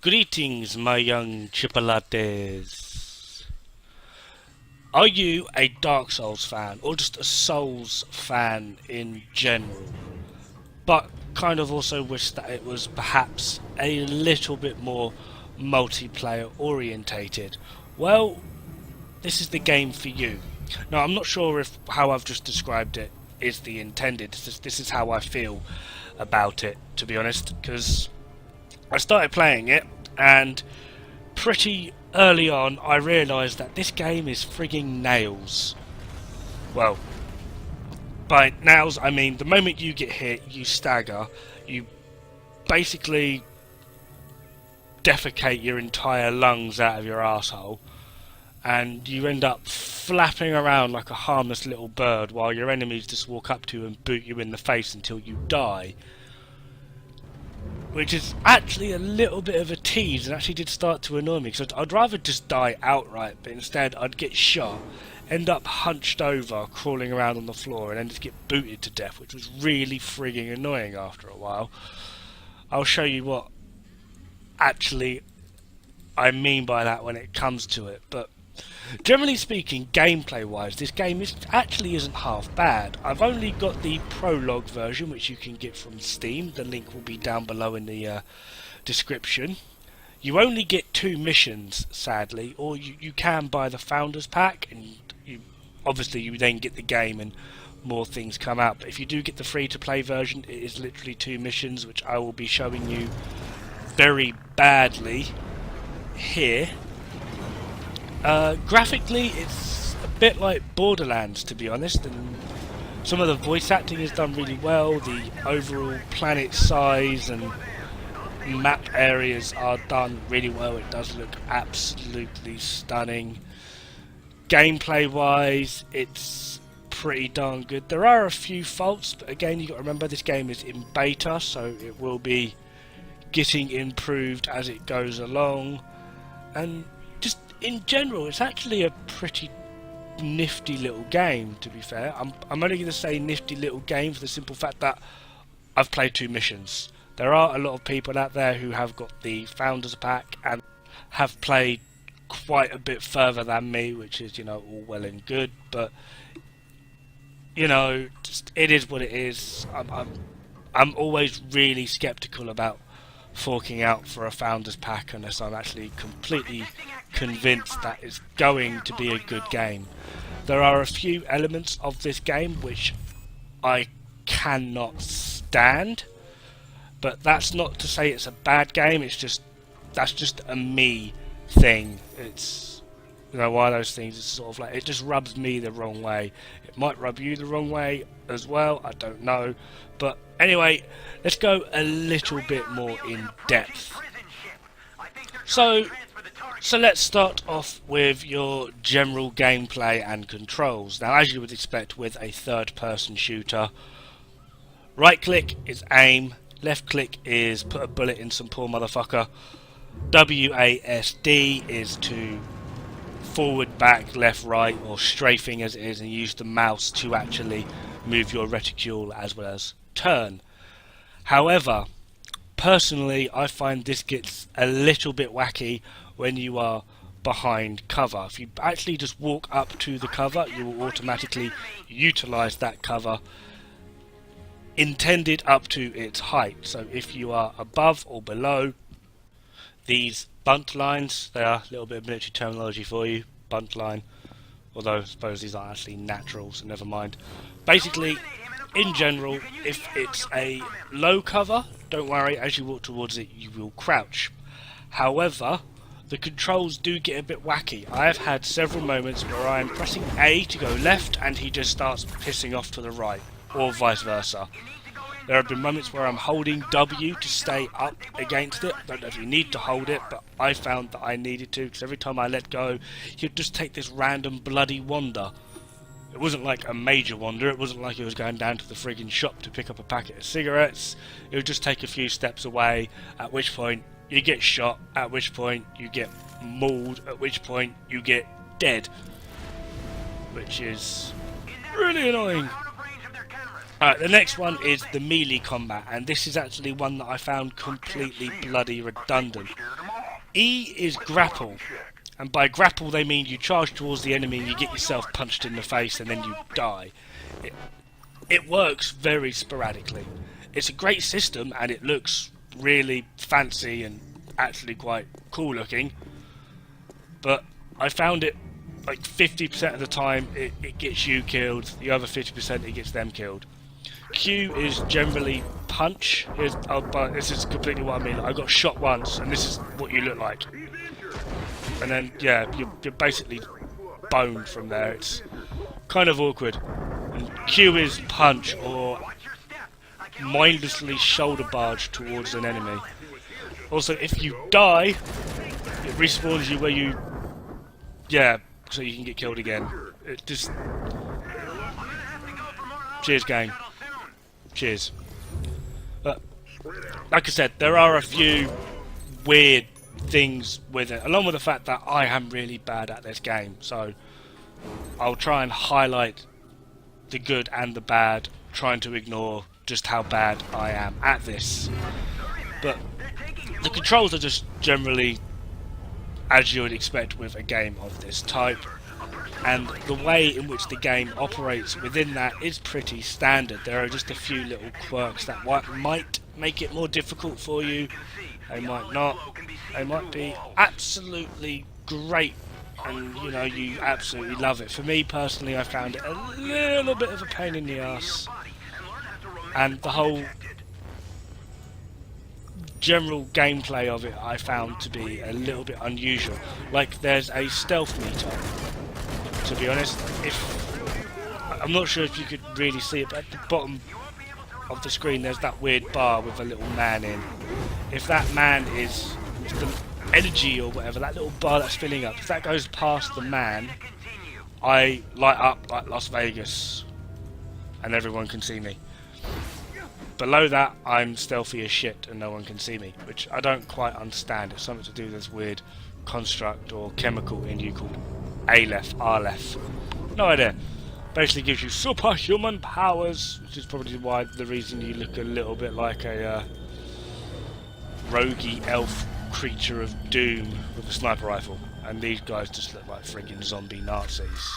Greetings, my young chipolates. Are you a Dark Souls fan, or just a Souls fan in general, but kind of also wish that it was perhaps a little bit more multiplayer orientated? Well, this is the game for you. Now, I'm not sure if how I've just described it is the intended. This is how I feel about it, to be honest, because I started playing it, and pretty early on I realised that this game is frigging nails. Well, by nails I mean the moment you get hit, you stagger, you basically defecate your entire lungs out of your asshole, and you end up flapping around like a harmless little bird while your enemies just walk up to you and boot you in the face until you die. Which is actually a little bit of a tease, and actually did start to annoy me, because I'd rather just die outright, but instead I'd get shot, end up hunched over, crawling around on the floor, and then just get booted to death, which was really frigging annoying after a while. I'll show you what actually I mean by that when it comes to it, but generally speaking, gameplay wise, this game actually isn't half bad. I've only got the prologue version, which you can get from Steam. The link will be down below in the description. You only get 2 missions, sadly, or you can buy the Founders Pack, and obviously you then get the game and more things come out. But if you do get the free-to-play version, it is literally 2 missions, which I will be showing you very badly here. Graphically, it's a bit like Borderlands, to be honest, and some of the voice acting is done really well. The overall planet size and map areas are done really well. It does look absolutely stunning. Gameplay wise, it's pretty darn good. There are a few faults, but again, you've got to remember this game is in beta, so it will be getting improved as it goes along. And just in general, it's actually a pretty nifty little game, to be fair. I'm only going to say nifty little game for the simple fact that I've played 2 missions. There are a lot of people out there who have got the Founders Pack and have played quite a bit further than me, which is, all well and good, but just, it is what it is. I'm always really skeptical about forking out for a Founders Pack unless I'm actually completely convinced that it's going to be a good game. There are a few elements of this game which I cannot stand, but that's not to say it's a bad game. That's just a me thing. It's one of those things. It's sort of like it just rubs me the wrong way. It might rub you the wrong way as well. I don't know, but anyway, let's go a little bit more in depth. So let's start off with your general gameplay and controls. Now, as you would expect with a third-person shooter, right click is aim, left click is put a bullet in some poor motherfucker, WASD is to forward, back, left, right, or strafing as it is, and use the mouse to actually move your reticule as well as turn. However, personally, I find this gets a little bit wacky when you are behind cover. If you actually just walk up to the cover, you will automatically utilise that cover intended up to its height. So if you are above or below these bunt lines, they are a little bit of military terminology for you, bunt line, although I suppose these aren't actually natural, so never mind. Basically, in general, if it's a low cover, don't worry, as you walk towards it you will crouch. However, the controls do get a bit wacky. I have had several moments where I am pressing A to go left and he just starts pissing off to the right, or vice versa. There have been moments where I'm holding W to stay up against it. I don't know if you need to hold it, but I found that I needed to, because every time I let go, he'd just take this random bloody wander. It wasn't like a major wander, it wasn't like he was going down to the friggin' shop to pick up a packet of cigarettes. It would just take a few steps away, at which point you get shot, at which point you get mauled, at which point you get dead. Which is really annoying. The next one is the melee combat, and this is actually one that I found completely bloody redundant. E is grapple, and by grapple they mean you charge towards the enemy and you get yourself punched in the face and then you die. It works very sporadically. It's a great system and it looks really fancy and actually quite cool looking, but I found it like 50% of the time it gets you killed, the other 50% it gets them killed. Q is generally punch, but this is completely what I mean. I got shot once and this is what you look like. And then, yeah, you're basically boned from there. It's kind of awkward. And Q is punch or mindlessly shoulder barge towards an enemy. Also, if you die, it respawns you where you... Yeah, so you can get killed again. It just... Cheers, gang. Cheers. But, like I said, there are a few weird things with it, along with the fact that I am really bad at this game, so I'll try and highlight the good and the bad, trying to ignore just how bad I am at this. But the controls are just generally as you would expect with a game of this type, and the way in which the game operates within that is pretty standard. There are just a few little quirks that might make it more difficult for you. They might not. They might be absolutely great and you know you absolutely love it. For me personally, I found it a little bit of a pain in the ass, and the whole general gameplay of it I found to be a little bit unusual. Like, there's a stealth meter, to be honest. I'm not sure if you could really see it, but at the bottom of the screen there's that weird bar with a little man in. If that man is the energy or whatever, that little bar that's filling up, if that goes past the man, I light up like Las Vegas and everyone can see me. Below that, I'm stealthy as shit and no one can see me, which I don't quite understand. It's something to do with this weird construct or chemical in you called Aleph, Aleph. No idea. Basically gives you superhuman powers, which is probably why the reason you look a little bit like a roguey elf creature of doom with a sniper rifle, and these guys just look like friggin' zombie Nazis.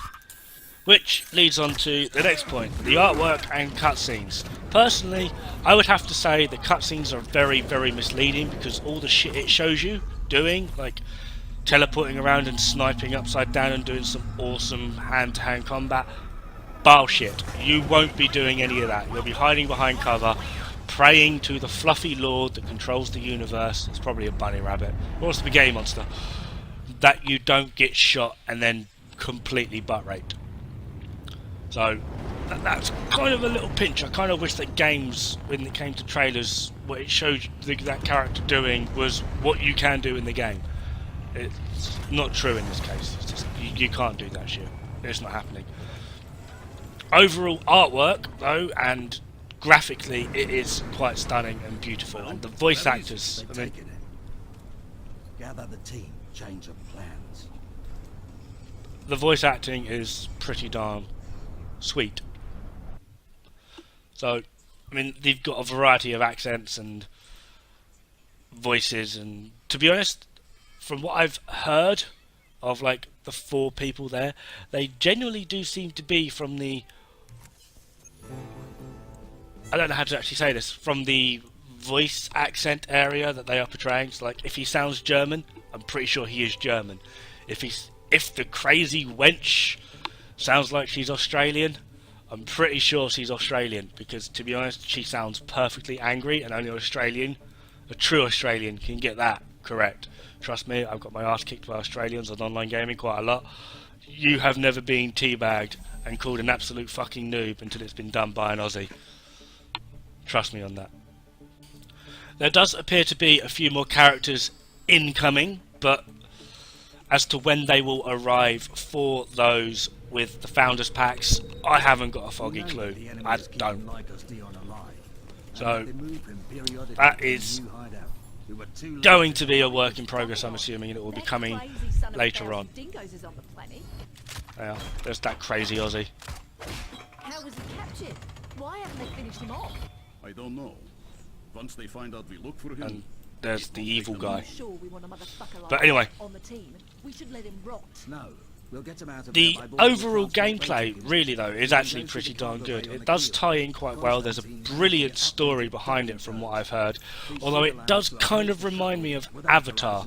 Which leads on to the next point, the artwork and cutscenes. Personally, I would have to say the cutscenes are very, very misleading, because all the shit it shows you doing, like teleporting around and sniping upside down and doing some awesome hand-to-hand combat, bullshit. You won't be doing any of that. You'll be hiding behind cover, praying to the fluffy lord that controls the universe. It's probably a bunny rabbit or a spaghetti monster, that you don't get shot and then completely butt raped. So that's kind of a little pinch. I kind of wish that games, when it came to trailers, what it showed that character doing was what you can do in the game. It's not true in this case. It's just, you can't do that shit. It's not happening. Overall artwork, though, and graphically, it is quite stunning and beautiful. And the voice actors, I mean, gather the team, change of plans. The voice acting is pretty darn sweet. So, I mean, they've got a variety of accents and voices, and to be honest, from what I've heard of like the 4 people there, they genuinely do seem to be from the, I don't know how to actually say this, from the voice accent area that they are portraying. So like, if he sounds German, I'm pretty sure he is German. If the crazy wench sounds like she's Australian, I'm pretty sure she's Australian, because to be honest, she sounds perfectly angry, and only a true Australian can get that correct. Trust me, I've got my ass kicked by Australians on online gaming quite a lot. You have never been teabagged and called an absolute fucking noob until it's been done by an Aussie. Trust me on that. There does appear to be a few more characters incoming, but as to when they will arrive for those with the Founders Packs, I haven't got a foggy clue. I don't. So, that is going to be a work in progress, I'm assuming, and it will be coming later on. Yeah, there's that crazy Aussie. How was he captured? Why haven't they finished him off? I don't know. Once they find out we look for him, And there's the evil Are guy. you sure we want a motherfucker like But anyway. that on the team? We should let him rot. No. We'll get him out of The there by boarding overall transport gameplay, waiting. really though, is actually pretty darn good. It does tie in quite well. There's a brilliant story behind it from what I've heard. Although it does kind of remind me of Avatar.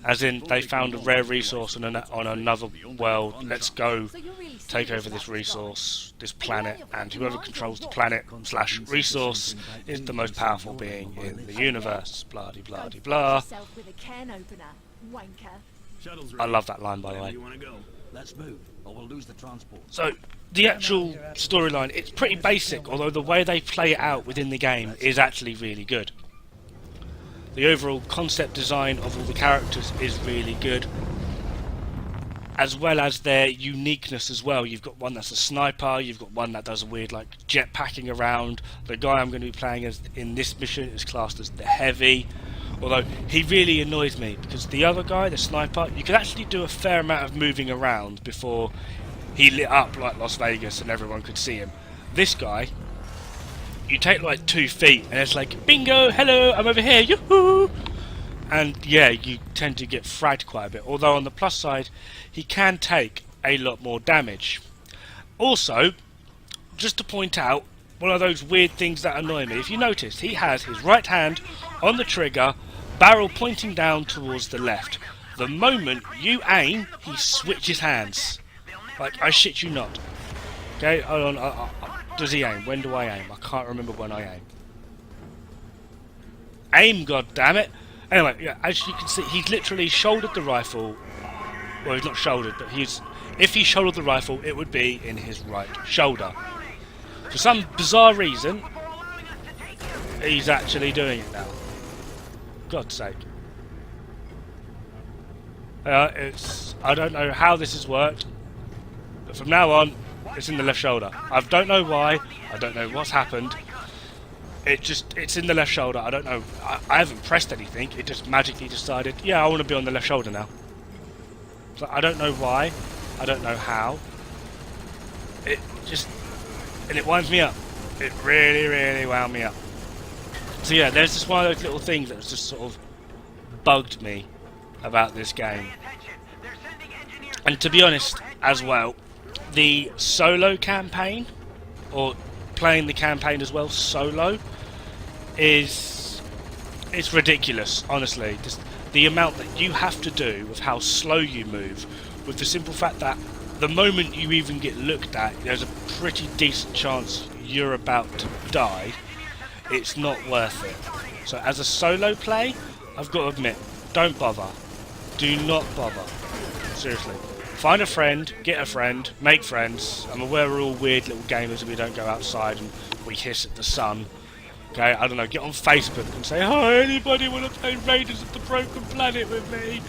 As in, they found a rare resource on another world. Let's go So you're really take serious over this about resource, this planet, and whoever controls the planet slash resource is the most powerful being in the universe. Blah de blah de blah. yourself with a can opener, wanker. Shuttle's I ready. love that line, by the Where way. do you want to go? Let's move, or we'll lose the transport. So, the actual storyline, it's pretty basic, although the way they play it out within the game is actually really good. The overall concept design of all the characters is really good, as well as their uniqueness as well. You've got one that's a sniper, you've got one that does a weird like jetpacking around. The guy I'm going to be playing as in this mission is classed as the heavy, although he really annoys me because the other guy, the sniper, you could actually do a fair amount of moving around before he lit up like Las Vegas and everyone could see him. This guy, you take like 2 feet and it's like, bingo, hello, I'm over here, yoo-hoo! And yeah, you tend to get fragged quite a bit, although on the plus side, he can take a lot more damage. Also, just to point out, one of those weird things that annoy me, if you notice, he has his right hand on the trigger, barrel pointing down towards the left. The moment you aim, he switches hands. Like, I shit you not. Okay, hold on, does he aim? When do I aim? I can't remember when I aim. Aim, goddammit! Anyway, yeah, as you can see, he's literally shouldered the rifle. Well, he's not shouldered, but if he shouldered the rifle, it would be in his right shoulder. For some bizarre reason, he's actually doing it now. God's sake. I don't know how this has worked, but from now on, it's in the left shoulder. I don't know why, I don't know what's happened. It's in the left shoulder, I don't know, I haven't pressed anything, it just magically decided, yeah, I want to be on the left shoulder now. So I don't know why, I don't know how. And it winds me up. It really, really wound me up. So yeah, there's just one of those little things that just sort of bugged me about this game. And to be honest, as well, the solo campaign, or playing the campaign as well solo, it's ridiculous, honestly. Just the amount that you have to do with how slow you move, with the simple fact that the moment you even get looked at, there's a pretty decent chance you're about to die. It's not worth it. So as a solo play, I've got to admit, don't bother. Do not bother. Seriously. Find a friend, get a friend, make friends. I'm aware we're all weird little gamers and we don't go outside and we hiss at the sun. Okay, I don't know, get on Facebook and say, hi, anybody want to play Raiders of the Broken Planet with me?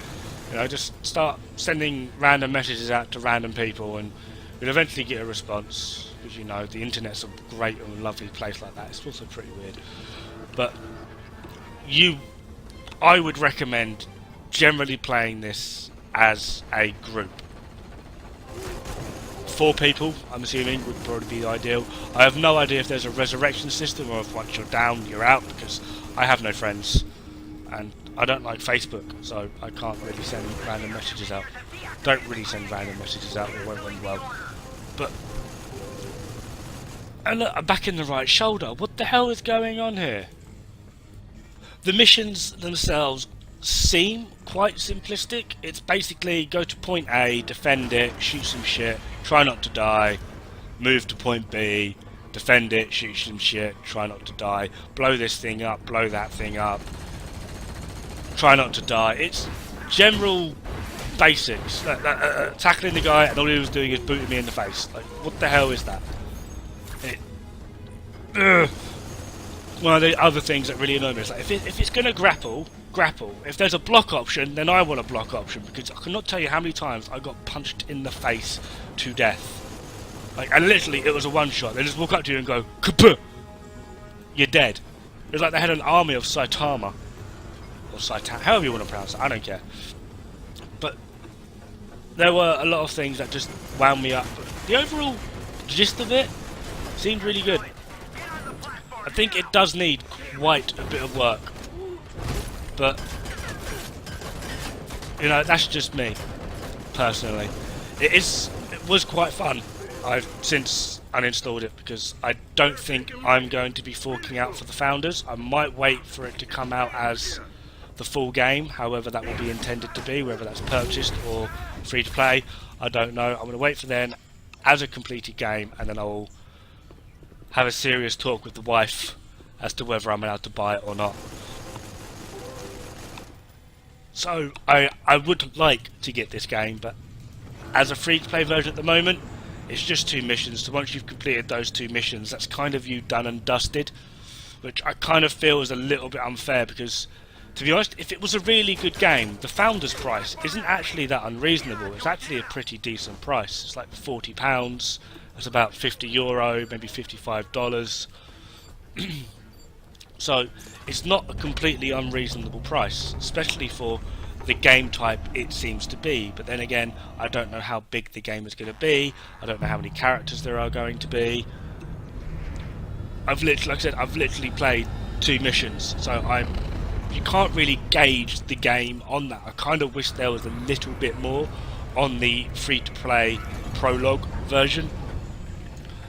You know, just start sending random messages out to random people and you'll eventually get a response. Because, you know, the internet's a great and lovely place like that. It's also pretty weird. But I would recommend generally playing this as a group. 4 people, I'm assuming, would probably be ideal. I have no idea if there's a resurrection system or if once you're down, you're out, because I have no friends. And I don't like Facebook, so I can't really send random messages out. Don't really send random messages out, it won't end well. But... and look, I'm back in the right shoulder. What the hell is going on here? The missions themselves seem quite simplistic. It's basically go to point A, defend it, shoot some shit, try not to die, move to point B, defend it, shoot some shit, try not to die, blow this thing up, blow that thing up, try not to die. It's general basics. Tackling the guy and all he was doing is booting me in the face. Like, what the hell is that? One of the other things that really annoy me is like, if it's going to grapple. If there's a block option, then I want a block option, because I cannot tell you how many times I got punched in the face to death. Like, and literally, it was a one-shot. They just walk up to you and go, kaput! You're dead. It was like they had an army of Saitama. Or Saitama, however you want to pronounce it, I don't care. But there were a lot of things that just wound me up. But the overall gist of it seemed really good. I think it does need quite a bit of work. but you know, that's just me personally. It was quite fun. I've since uninstalled it because I don't think I'm going to be forking out for the Founders. I might wait for it to come out as the full game, however that will be intended to be, whether that's purchased or free to play, I don't know. I'm going to wait for then as a completed game, and then I'll have a serious talk with the wife as to whether I'm allowed to buy it or not. So I would like to get this game, but as a free to play version at the moment, it's just 2 missions. So once you've completed those 2 missions, that's kind of you done and dusted, which I kind of feel is a little bit unfair because, to be honest, if it was a really good game, the Founders price isn't actually that unreasonable. It's actually a pretty decent price. It's like £40. It's about €50, maybe $55. So it's not a completely unreasonable price, especially for the game type it seems to be. But then again, I don't know how big the game is going to be. I don't know how many characters there are going to be. Like I said, I've literally played 2 missions, so you can't really gauge the game on that. I kind of wish there was a little bit more on the free-to-play prologue version,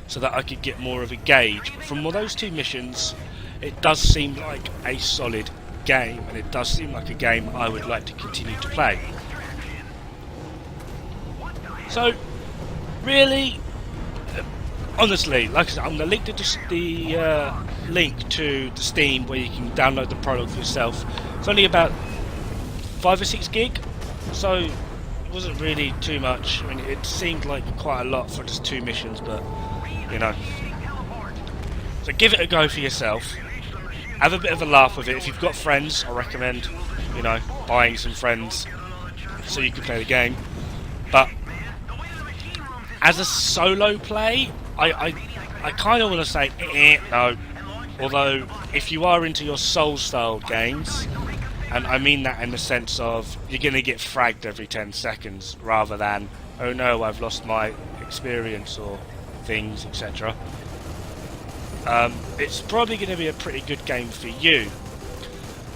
so that I could get more of a gauge. But from all those 2 missions, it does seem like a solid game, and it does seem like a game I would like to continue to play. So, really, honestly, like I said, I'm going to link the link to the Steam where you can download the prologue for yourself. It's only about 5 or 6 gig, so it wasn't really too much. I mean, it seemed like quite a lot for just 2 missions, but you know. So give it a go for yourself. Have a bit of a laugh with it. If you've got friends, I recommend, you know, buying some friends so you can play the game. But as a solo play, I kind of want to say no. Although, if you are into your Souls-style games, and I mean that in the sense of you're going to get fragged every 10 seconds, rather than, oh no, I've lost my experience or things, etc. It's probably going to be a pretty good game for you.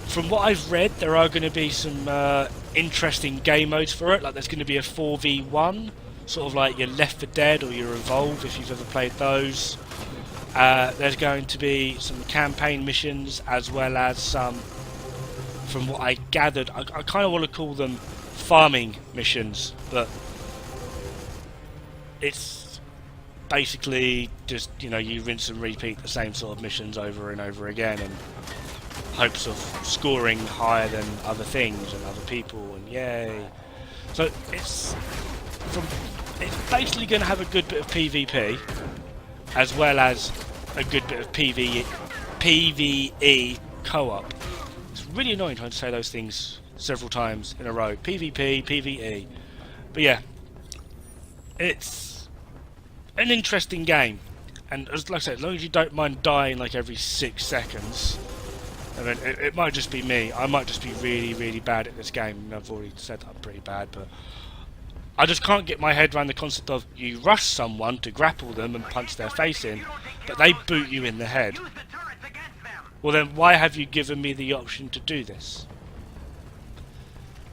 From what I've read, there are going to be some interesting game modes for it. Like there's going to be a 4v1, sort of like your Left 4 Dead or your Evolve, if you've ever played those. There's going to be some campaign missions, as well as some, from what I gathered, I kind of want to call them farming missions, but it's basically just, you know, you rinse and repeat the same sort of missions over and over again in hopes of scoring higher than other things and other people, and yay. So it's basically going to have a good bit of PvP, as well as a good bit of PvE co-op. It's really annoying trying to say those things several times in a row. PvP, PvE. But yeah, it's an interesting game, and like I said, as long as you don't mind dying like every 6 seconds. I mean, it might just be me. I might just be really, really bad at this game. I mean, I've already said that I'm pretty bad, but I just can't get my head around the concept of you rush someone to grapple them and punch their face in, but they boot you in the head. Well then, why have you given me the option to do this?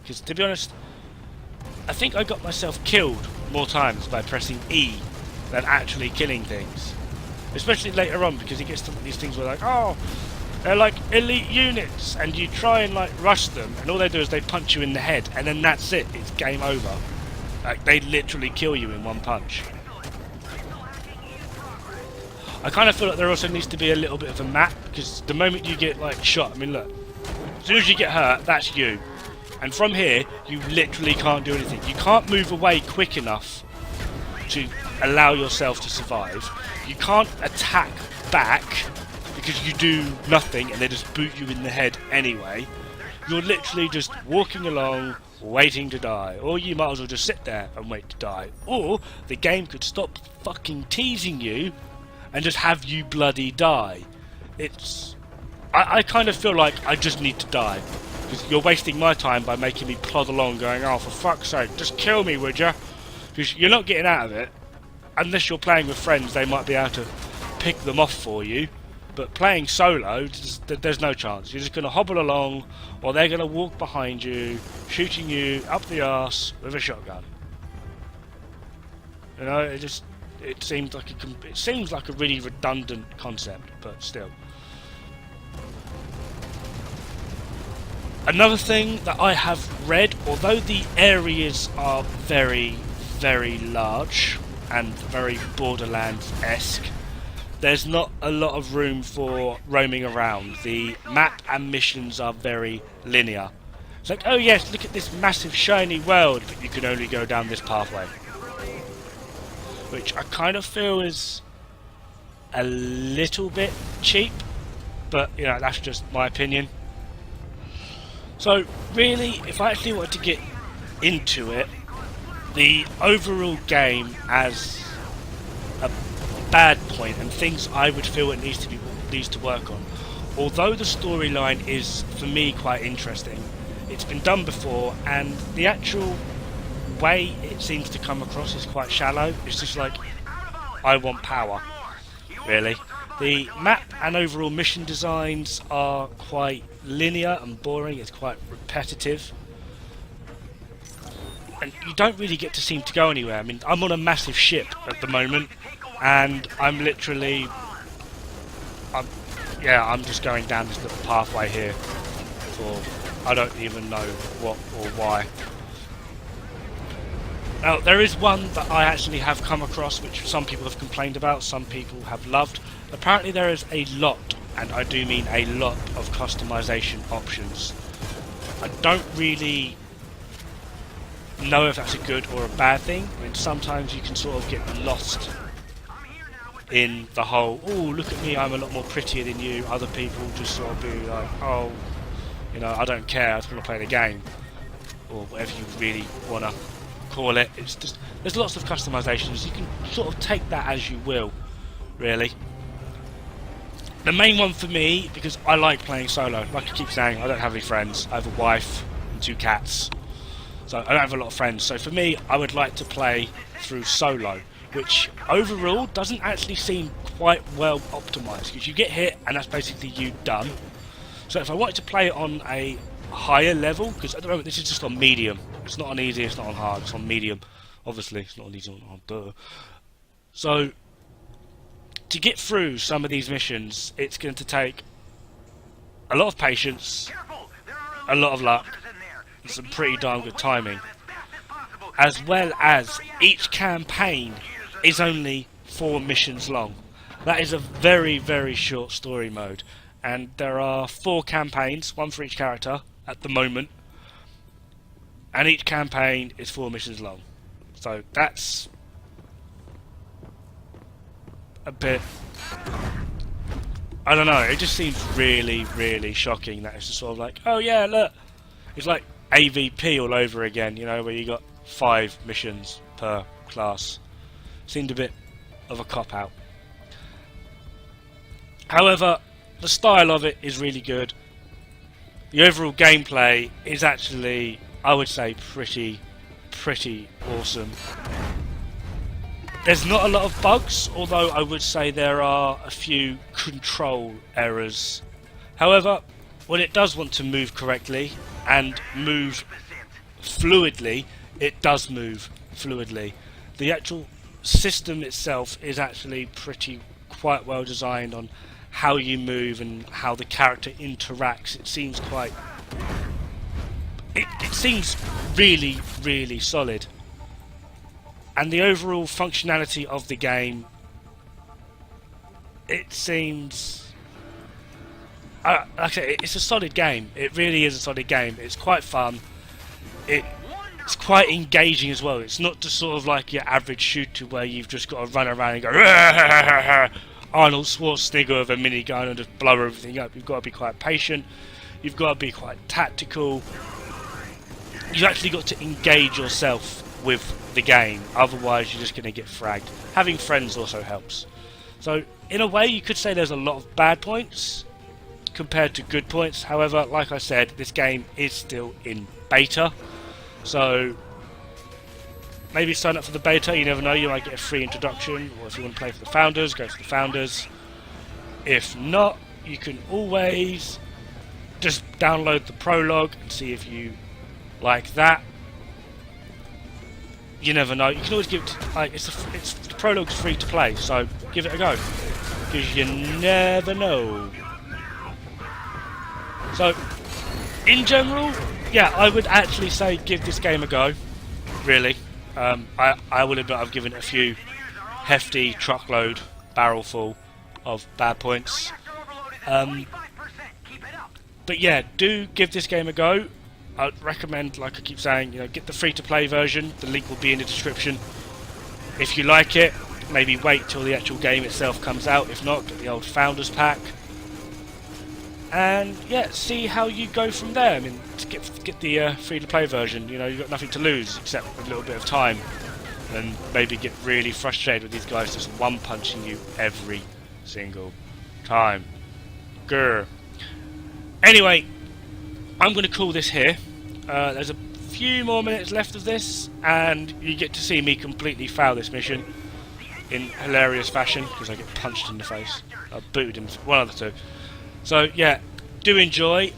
Because to be honest, I think I got myself killed more times by pressing E than actually killing things. Especially later on, because it gets to these things where like, oh, they're like elite units, and you try and like rush them, and all they do is they punch you in the head, and then that's it, it's game over. Like, they literally kill you in one punch. I kind of feel like there also needs to be a little bit of a map, because the moment you get like shot, I mean look, as soon as you get hurt, that's you. And from here, you literally can't do anything. You can't move away quick enough to allow yourself to survive. You can't attack back because you do nothing and they just boot you in the head anyway. You're literally just walking along, waiting to die. Or you might as well just sit there and wait to die. Or the game could stop fucking teasing you and just have you bloody die. I kind of feel like I just need to die. Because you're wasting my time by making me plod along going, oh, for fuck's sake, just kill me, would ya? Because you're not getting out of it. Unless you're playing with friends, they might be able to pick them off for you. But playing solo, there's no chance. You're just going to hobble along, or they're going to walk behind you, shooting you up the arse with a shotgun. You know, it seems like a really redundant concept, but still. Another thing that I have read, although the areas are very, very large and very Borderlands-esque, there's not a lot of room for roaming around. The map and missions are very linear. It's like, oh yes, look at this massive shiny world, but you can only go down this pathway. Which I kind of feel is a little bit cheap, but you know, that's just my opinion. So really, if I actually wanted to get into it, the overall game as a bad point and things I would feel it needs to work on. Although the storyline is for me quite interesting, it's been done before, and the actual way it seems to come across is quite shallow. It's just like, I want power, really. The map and overall mission designs are quite linear and boring. It's quite repetitive, and you don't really get to seem to go anywhere. I mean, I'm on a massive ship at the moment, and I'm literally, I'm just going down this little pathway here for I don't even know what or why. Now, there is one that I actually have come across which some people have complained about, some people have loved. Apparently there is a lot, and I do mean a lot, of customization options. I don't really know if that's a good or a bad thing. I mean, sometimes you can sort of get lost in the whole, oh, look at me, I'm a lot more prettier than you. Other people just sort of be like, oh, you know, I don't care, I just want to play the game. Or whatever you really want to call it. It's just, there's lots of customizations. You can sort of take that as you will, really. The main one for me, because I like playing solo, like I keep saying, I don't have any friends. I have a wife and 2 cats, so I don't have a lot of friends. So for me, I would like to play through solo, which overall doesn't actually seem quite well optimized, because you get hit and that's basically you done. So if I wanted to play it on a higher level, because at the moment this is just on medium, it's not on easy, it's not on hard, it's on medium. Obviously it's not on easy, on hard, so to get through some of these missions, it's going to take a lot of patience, a lot of luck, and some pretty darn good timing, as well as each campaign is only 4 missions long. That is a very, very short story mode, and there are 4 campaigns, 1 for each character at the moment, and each campaign is 4 missions long. So that's a bit, I don't know, it just seems really, really shocking that it's just sort of like, oh yeah, look, it's like AVP all over again, you know, where you got 5 missions per class. Seemed a bit of a cop-out. However, the style of it is really good. The overall gameplay is actually, I would say, pretty awesome. There's not a lot of bugs, although I would say there are a few control errors. However, when it does want to move correctly and move fluidly, it does move fluidly. The actual system itself is actually quite well designed on how you move and how the character interacts. It seems quite, it seems really, really solid. And the overall functionality of the game, it seems, like I say, it's a solid game. It really is a solid game. It's quite fun. It's quite engaging as well. It's not just sort of like your average shooter where you've just got to run around and go Arnold Schwarzenegger with a minigun and just blow everything up. You've got to be quite patient. You've got to be quite tactical. You've actually got to engage yourself with the game, otherwise you're just going to get fragged. Having friends also helps. So in a way you could say there's a lot of bad points compared to good points. However, like I said, this game is still in beta, so maybe sign up for the beta. You never know, you might get a free introduction, or if you want to play for the founders, go for the founders. If not, you can always just download the prologue and see if you like that. You never know. You can always give it, like, the prologue's free to play, so give it a go, because you never know. So, in general, yeah, I would actually say give this game a go. Really, I will admit I've given it a few hefty truckload, barrel full of bad points. But yeah, do give this game a go. I'd recommend, like I keep saying, get the free-to-play version. The link will be in the description. If you like it, maybe wait till the actual game itself comes out. If not, get the old Founders Pack. And yeah, see how you go from there. I mean, to get the free-to-play version, you've got nothing to lose except a little bit of time. And maybe get really frustrated with these guys just one-punching you every single time. Grr. Anyway, I'm going to call this here. There's a few more minutes left of this, and you get to see me completely fail this mission in hilarious fashion, because I get punched in the face. I booted him, one of the two. So yeah, do enjoy.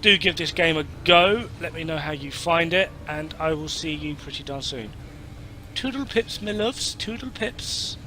Do give this game a go. Let me know how you find it, and I will see you pretty darn soon. Toodle pips, my loves. Toodle pips.